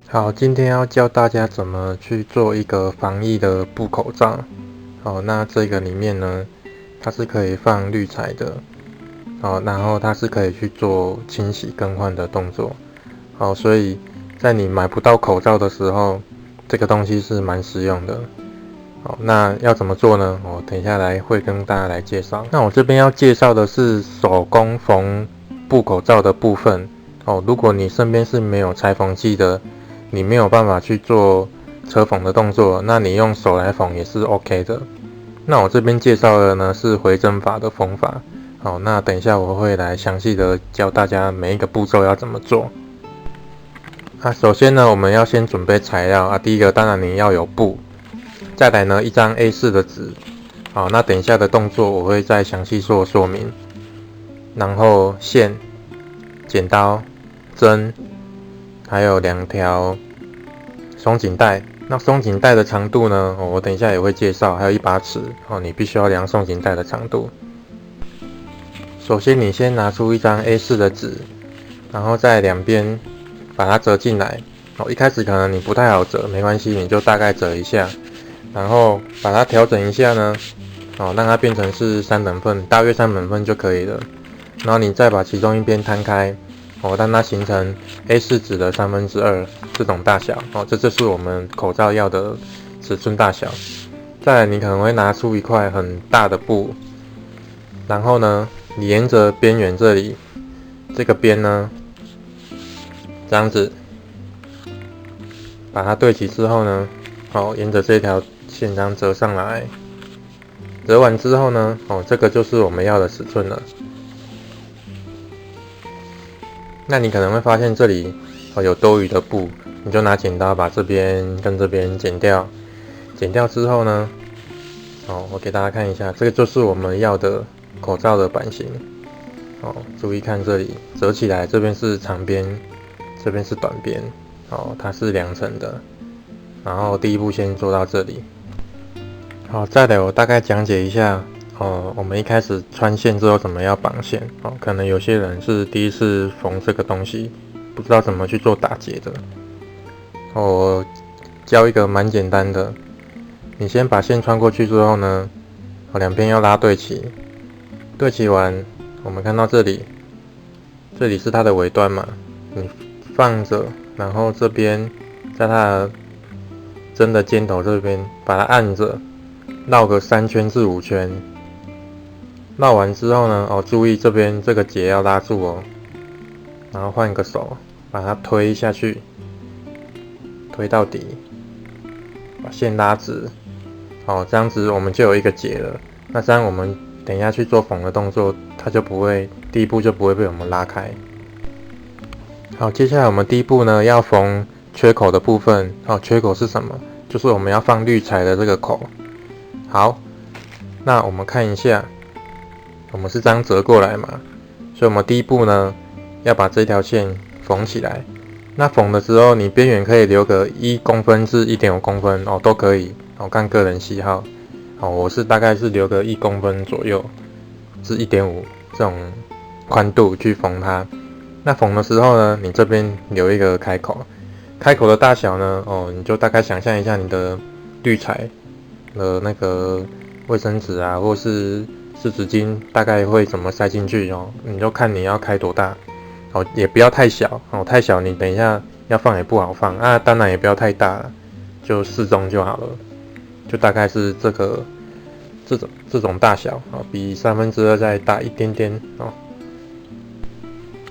好，今天要教大家怎么去做一个防疫的布口罩。好，那这个里面呢，它是可以放滤材的。好，然后它是可以去做清洗更换的动作。好，所以在你买不到口罩的时候，这个东西是蛮实用的。好，那要怎么做呢？我等一下会跟大家来介绍。那我这边要介绍的是手工缝布口罩的部分。哦，如果你身边是没有裁缝剂的，你没有办法去做车缝的动作，那你用手来缝也是 OK 的。那我这边介绍的呢是回针法的缝法。好，那等一下我会来详细的教大家每一个步骤要怎么做。首先呢，我们要先准备材料第一个当然你要有布，再来呢一张 A4 的纸。好，那等一下的动作我会再详细做说明。然后线、剪刀、针，还有2条松紧带。那松紧带的长度呢，我等一下也会介绍，还有一把尺。你必须要量松紧带的长度。首先你先拿出一张 A4 的纸，然后在两边把它折进来。一开始可能你不太好折，没关系，你就大概折一下，然后把它调整一下呢，让它变成是3等份，大约3等份就可以了。然后你再把其中一边摊开，让它形成 A4 纸的2/3这种大小。这就是我们口罩要的尺寸大小。再来你可能会拿出一块很大的布，然后呢，你沿着边缘这里，这个边呢，这样子把它对齐之后呢，沿着这条线这样折上来。折完之后呢，这个就是我们要的尺寸了。那你可能会发现这里有多余的布，你就拿剪刀把这边跟这边剪掉。剪掉之后呢，我给大家看一下，这个就是我们要的口罩的版型。注意看这里折起来，这边是长边，这边是短边。它是2层的。然后第一步先做到这里。好，再来我大概讲解一下。我们一开始穿线之后怎么样绑线。可能有些人是第一次缝这个东西，不知道怎么去做打结的。我教一个蛮简单的，你先把线穿过去之后呢，两边要拉对齐。对齐完，我们看到这里是它的尾端嘛，你放着，然后这边在它的针的尖头这边把它按着，绕个3圈至5圈。绕完之后呢，注意这边这个结要拉住然后换个手把它推下去，推到底，把线拉直。这样子我们就有一个结了。那这样我们等一下去做缝的动作，它就不会，第一步就不会被我们拉开。好，接下来我们第一步呢要缝缺口的部分。缺口是什么？就是我们要放滤材的这个口。好，那我们看一下，我们是这样折过来嘛，所以我们第一步呢要把这条线缝起来。那缝的时候，你边缘可以留个1公分至1.5公分都可以，看个人喜好。我是大概是留个1公分左右至1.5这种宽度去缝它。那缝的时候呢，你这边留一个开口，开口的大小呢，你就大概想象一下你的滤材的那个卫生纸或是湿纸巾大概会怎么塞进去你就看你要开多大。也不要太小太小你等一下要放也不好放当然也不要太大了，就适中就好了。就大概是这种大小比2/3再大一点点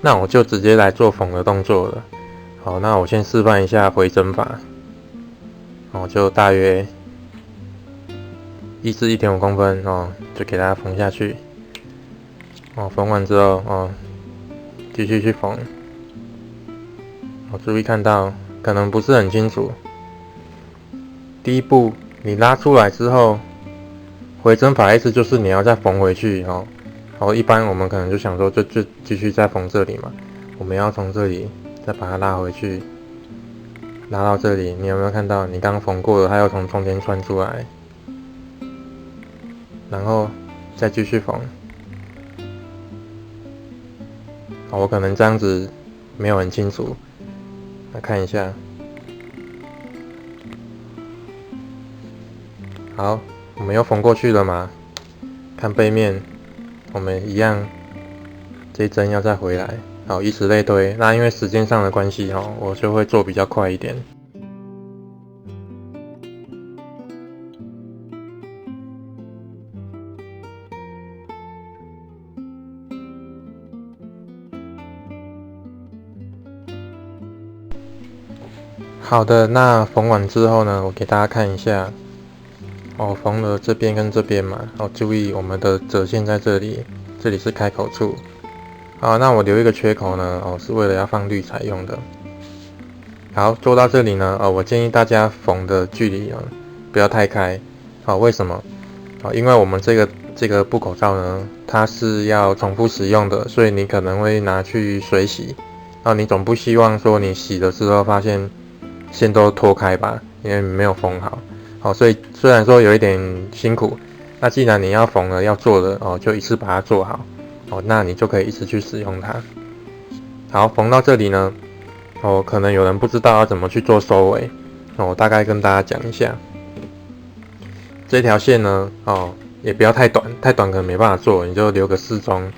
那我就直接来做缝的动作了。好，那我先示范一下回针法。就大约1至1.5公分就给它缝下去。缝完之后继续去缝。注意看到可能不是很清楚。第一步你拉出来之后，回针法意思就是你要再缝回去一般我们可能就想说就继续再缝这里嘛，我们要从这里再把它拉回去，拉到这里。你有没有看到你刚缝过的它要从中间穿出来，然后再继续缝。我可能这样子没有很清楚，来看一下。好，我们又缝过去了嘛？看背面，我们一样，这一针要再回来，好，以此类推。那因为时间上的关系哦，我就会做比较快一点。好的，那缝完之后呢，我给大家看一下。哦，缝了这边跟这边嘛，好，注意我们的折线在这里，这里是开口处。好，那我留一个缺口呢，哦，是为了要放滤材用的。好，做到这里呢，我建议大家缝的距离不要太开。好，为什么？好，因为我们这个布口罩呢，它是要重复使用的，所以你可能会拿去水洗。你总不希望说你洗了之后发现线都脱开吧，因为没有缝好。好，所以虽然说有一点辛苦，那既然你要缝了要做了就一次把它做好，那你就可以一直去使用它。好，缝到这里呢，可能有人不知道要怎么去做收尾，我大概跟大家讲一下。这条线呢，也不要太短，太短可能没办法做，你就留个适中。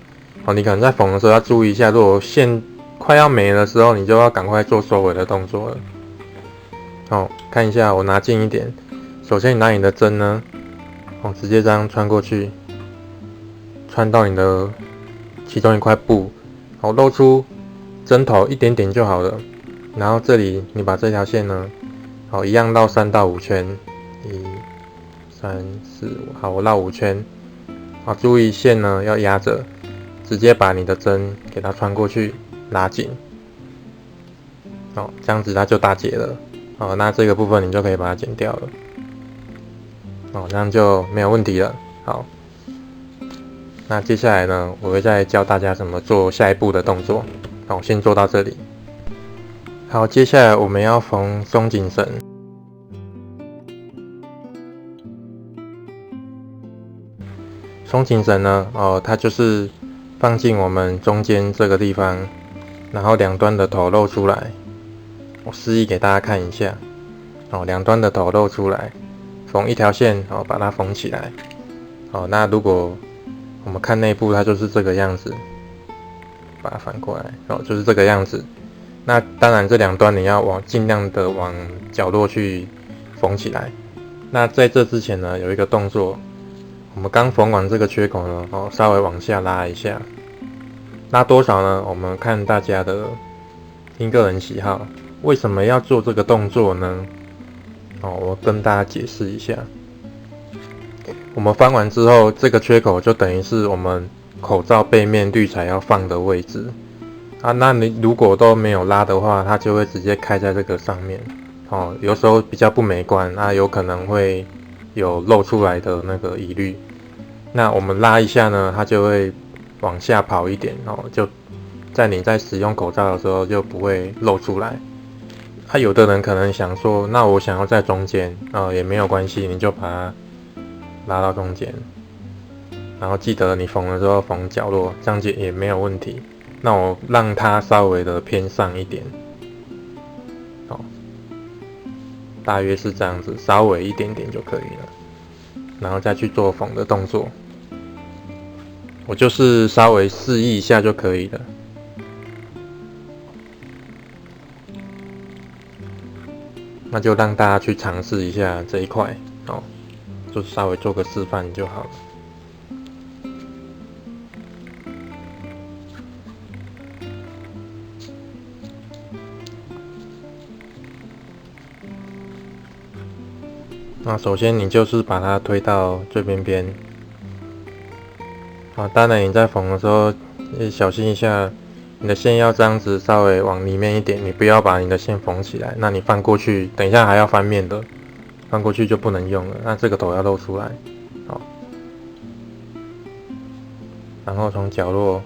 你可能在缝的时候要注意一下，如果线快要没的时候，你就要赶快做收尾的动作了。看一下，我拿近一点。首先，你拿你的针呢，直接这样穿过去，穿到你的其中一块布，露出针头一点点就好了。然后这里你把这条线呢，一样绕3到5圈，1、3、4、5，好，我绕5圈。好，注意线呢要压着，直接把你的针给它穿过去，拉紧。这样子它就打结了。那这个部分你就可以把它剪掉了。这样就没有问题了。好，那接下来呢，我会再教大家怎么做下一步的动作。我先做到这里。好，接下来我们要缝松紧绳。松紧绳呢，它就是放进我们中间这个地方，然后两端的头露出来。我示意给大家看一下。两端的头露出来。缝一条线，把它缝起来。那如果我们看内部，它就是这个样子，把它反过来，就是这个样子。那当然，这两端你要尽量的往角落去缝起来。那在这之前呢，有一个动作，我们刚缝完这个缺口呢，稍微往下拉一下，拉多少呢？我们看大家的，因个人喜好。为什么要做这个动作呢？我跟大家解释一下。我们翻完之后，这个缺口就等于是我们口罩背面滤材要放的位置那你如果都没有拉的话，它就会直接开在这个上面有时候比较不美观有可能会有露出来的那个疑虑。那我们拉一下呢，它就会往下跑一点就在你在使用口罩的时候就不会露出来。有的人可能想说，那我想要在中间也没有关系，你就把它拉到中间，然后记得你缝的时候缝角落，这样子也没有问题。那我让它稍微的偏上一点，大约是这样子，稍微一点点就可以了，然后再去做缝的动作。我就是稍微示意一下就可以了。那就让大家去尝试一下这一块就稍微做个示范就好了。那首先你就是把它推到最边边当然你在缝的时候也小心一下，你的线要这样子稍微往里面一点，你不要把你的线缝起来。那你翻过去，等一下还要翻面的，翻过去就不能用了。那这个头要露出来，然后从角落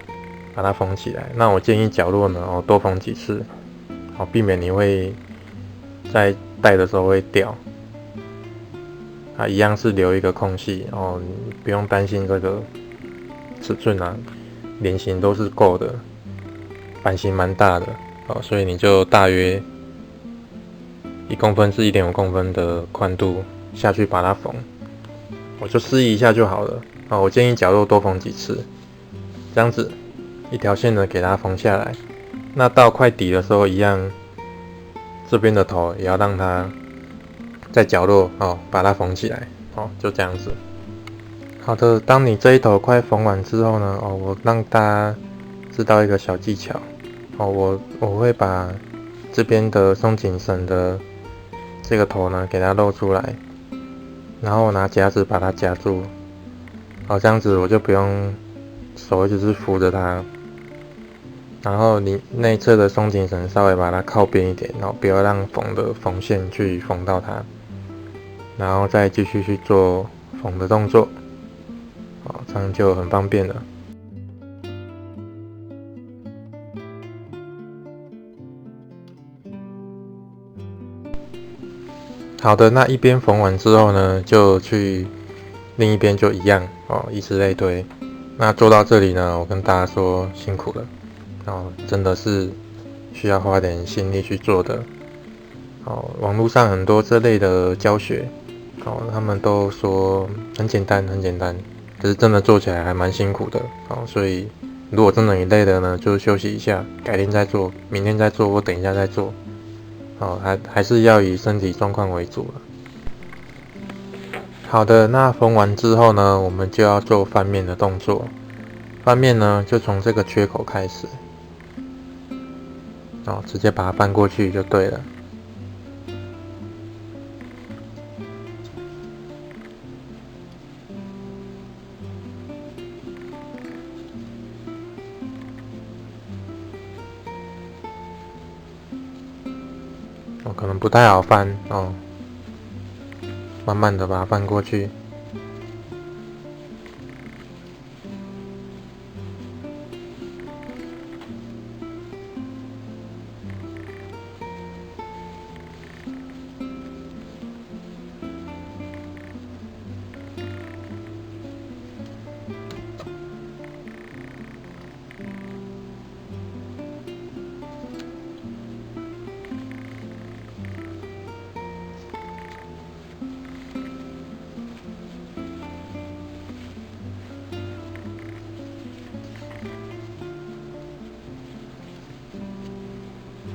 把它缝起来。那我建议角落呢，多缝几次，避免你会在戴的时候会掉。一样是留一个空隙你不用担心这个尺寸脸型都是够的，版型蛮大的所以你就大约1公分至1.5公分的宽度下去把它缝我就示意一下就好了。我建议角落多缝几次，这样子一条线呢给它缝下来。那到快底的时候一样，这边的头也要让它在角落把它缝起来。就这样子。好的，当你这一头快缝完之后呢，我让大家知道一个小技巧。我会把这边的松紧绳的这个头呢给它露出来，然后拿夹子把它夹住。这样子我就不用手一直是扶着它。然后你内侧的松紧绳稍微把它靠边一点，然后不要让缝的缝线去缝到它，然后再继续去做缝的动作。这样就很方便了。好的，那一边缝完之后呢，就去另一边就一样以此类推。那做到这里呢，我跟大家说辛苦了。真的是需要花点心力去做的。网络上很多这类的教学，他们都说很简单很简单，可是真的做起来还蛮辛苦的。所以如果真的你累了呢，就休息一下，改天再做，明天再做，或等一下再做。还是要以身体状况为主了。好的，那缝完之后呢，我们就要做翻面的动作。翻面呢，就从这个缺口开始，直接把它翻过去就对了。可能不太好翻慢慢的把它翻过去。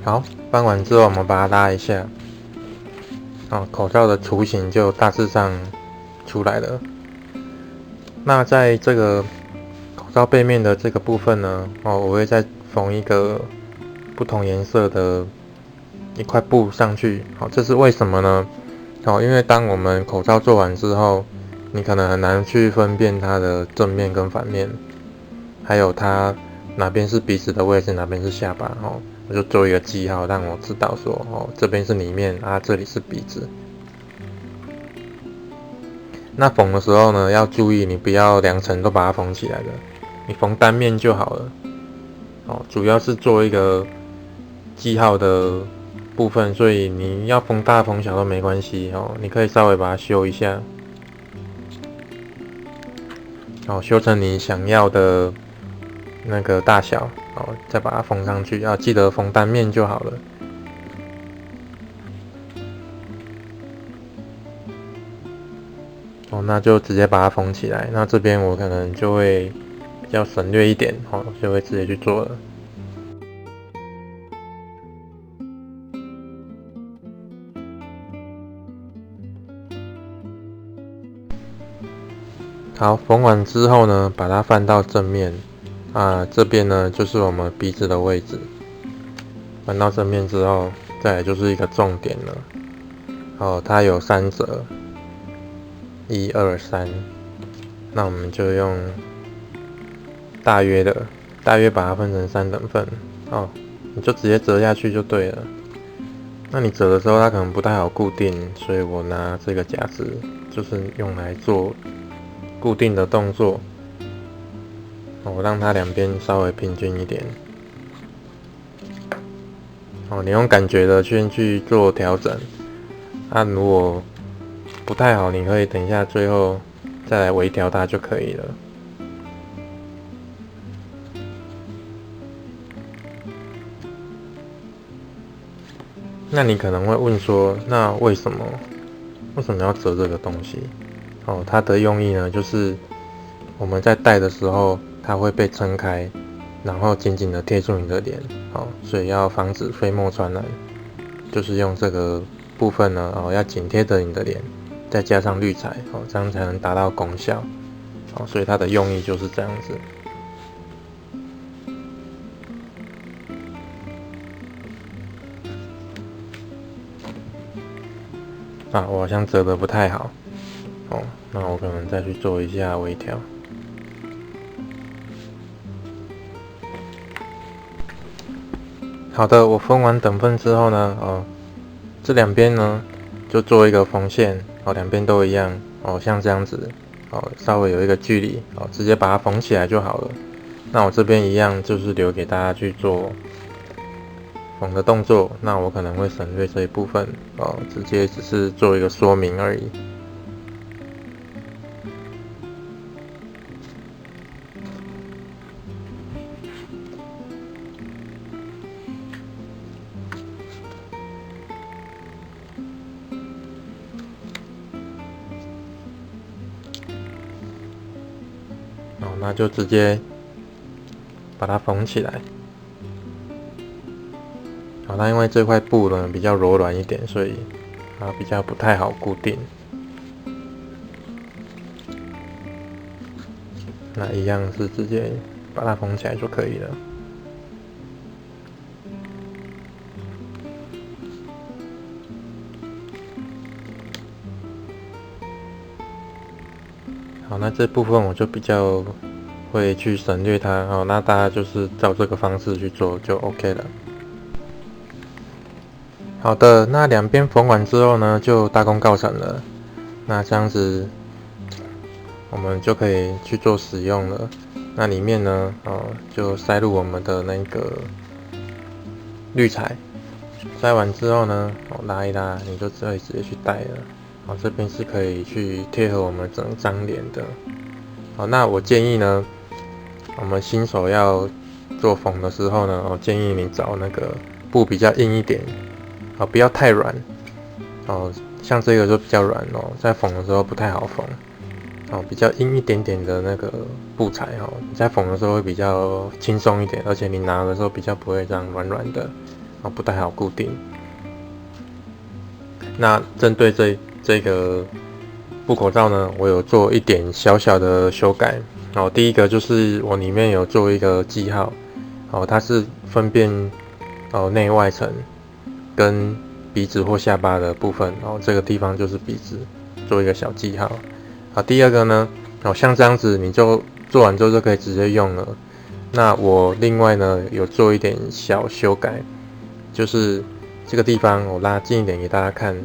好，翻完之后我们把它拉一下，口罩的雏形就大致上出来了。那在这个口罩背面的这个部分呢，我会再缝一个不同颜色的一块布上去。这是为什么呢？因为当我们口罩做完之后，你可能很难去分辨它的正面跟反面，还有它哪边是鼻子的位置，哪边是下巴。我就做一个记号，让我知道说这边是里面这里是鼻子。那缝的时候呢，要注意你不要两层都把它缝起来了，你缝单面就好了。主要是做一个记号的部分，所以你要缝大缝小都没关系你可以稍微把它修一下，修成你想要的那个大小，再把它缝上去，要记得缝单面就好了。那就直接把它缝起来。那这边我可能就会比较省略一点，就会直接去做了。好，缝完之后呢，把它翻到正面。这边呢就是我们鼻子的位置。翻到正面之后，再来就是一个重点了。它有3折，1、2、3。那我们就用大约把它分成3等份。你就直接折下去就对了。那你折的时候它可能不太好固定，所以我拿这个夹子就是用来做固定的动作。我让它两边稍微平均一点。你用感觉的去做调整。如果不太好，你可以等一下最后再来微调它就可以了。那你可能会问说，那为什么要折这个东西？它的用意呢，就是我们在戴的时候，它会被撑开，然后紧紧的贴住你的脸，所以要防止飞沫传染，就是用这个部分呢，要紧贴着你的脸，再加上滤材，这样才能达到功效，所以它的用意就是这样子。我好像折得不太好，那我可能再去做一下微调。好的，我封完等份之后呢，这两边呢就做一个缝线，两边都一样，像这样子，稍微有一个距离，直接把它缝起来就好了。那我这边一样就是留给大家去做缝的动作，那我可能会省略这一部分，直接只是做一个说明而已。那就直接把它缝起来。那因为这块布呢比较柔软一点，所以比较不太好固定。那一样是直接把它缝起来就可以了。好，那这部分我就比较会去省略它，那大家就是照这个方式去做就 OK 了。好的，那两边缝完之后呢，就大功告成了。那这样子，我们就可以去做使用了。那里面呢，就塞入我们的那个滤材。塞完之后呢，拉一拉，你就可以直接去戴了。这边是可以去贴合我们整张脸的。那我建议呢，我们新手要做缝的时候呢，建议你找那个布比较硬一点。不要太软，像这个就比较软在缝的时候不太好缝，比较硬一点点的那个布材你在缝的时候会比较轻松一点，而且你拿的时候比较不会这样软软的，不太好固定。那针对这个布口罩呢，我有做一点小小的修改，第一个就是我里面有做一个记号，它是分辨内外层。跟鼻子或下巴的部分，这个地方就是鼻子，做一个小记号。第二个呢，像这样子你就做完之后就可以直接用了。那我另外呢有做一点小修改，就是这个地方我拉近一点给大家看。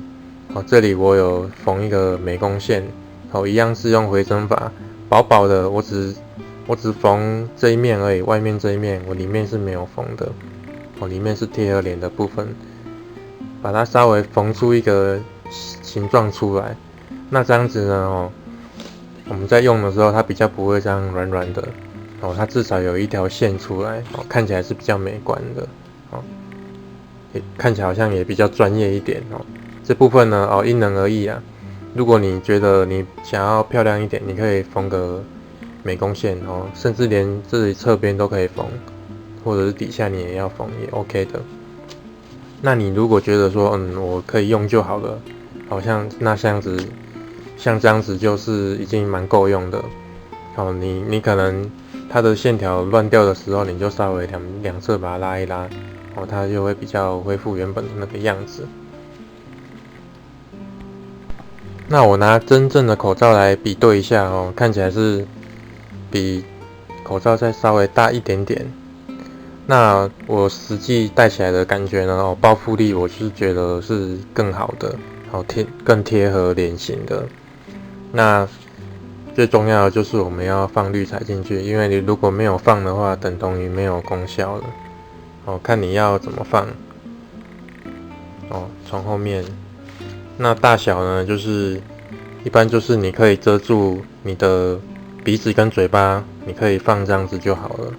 这里我有缝一个美工线，一样是用回针法，薄薄的，我只缝这一面而已，外面这一面我里面是没有缝的，里面是贴合脸的部分。把它稍微缝出一个形状出来，那这样子呢，我们在用的时候它比较不会这样软软的，它至少有一条线出来，看起来是比较美观的，也看起来好像也比较专业一点，这部分呢，因人而异啊。如果你觉得你想要漂亮一点，你可以缝个美工线，甚至连这里侧边都可以缝，或者是底下你也要缝，也 OK 的。那你如果觉得说，我可以用就好了，像这样子就是已经蛮够用的。你可能它的线条乱掉的时候，你就稍微两侧把它拉一拉，它就会比较恢复原本的那个样子。那我拿真正的口罩来比对一下看起来是比口罩再稍微大一点点。那我实际戴起来的感觉呢，包覆力我是觉得是更好的，更贴合脸型的。那最重要的就是我们要放滤材进去，因为你如果没有放的话，等同于没有功效了。看你要怎么放。从后面，那大小呢，就是一般就是你可以遮住你的鼻子跟嘴巴，你可以放这样子就好了。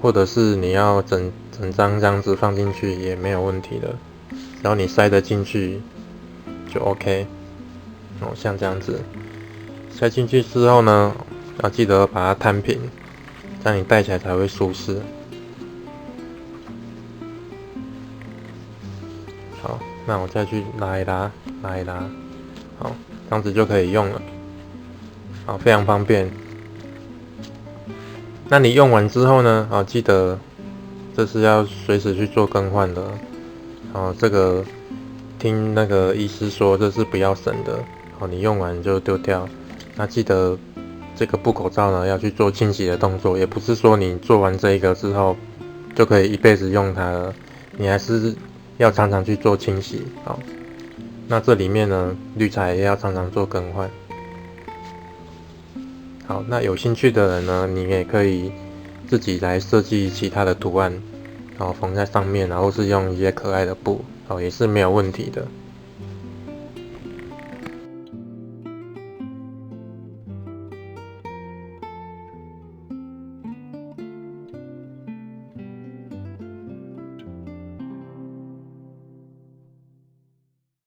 或者是你要整张这样子放进去也没有问题的，只要你塞得进去就 OK。像这样子塞进去之后呢，要记得把它摊平，这样你戴起来才会舒适。好，那我再去拉一拉，好，这样子就可以用了。好，非常方便。那你用完之后呢，记得这是要随时去做更换的。这个听那个医师说这是不要省的。你用完就丢掉。那记得这个布口罩呢要去做清洗的动作，也不是说你做完这一个之后就可以一辈子用它了，你还是要常常去做清洗。好，那这里面呢滤材也要常常做更换。好，那有兴趣的人呢，你也可以自己来设计其他的图案，然后缝在上面，然后是用一些可爱的布，也是没有问题的。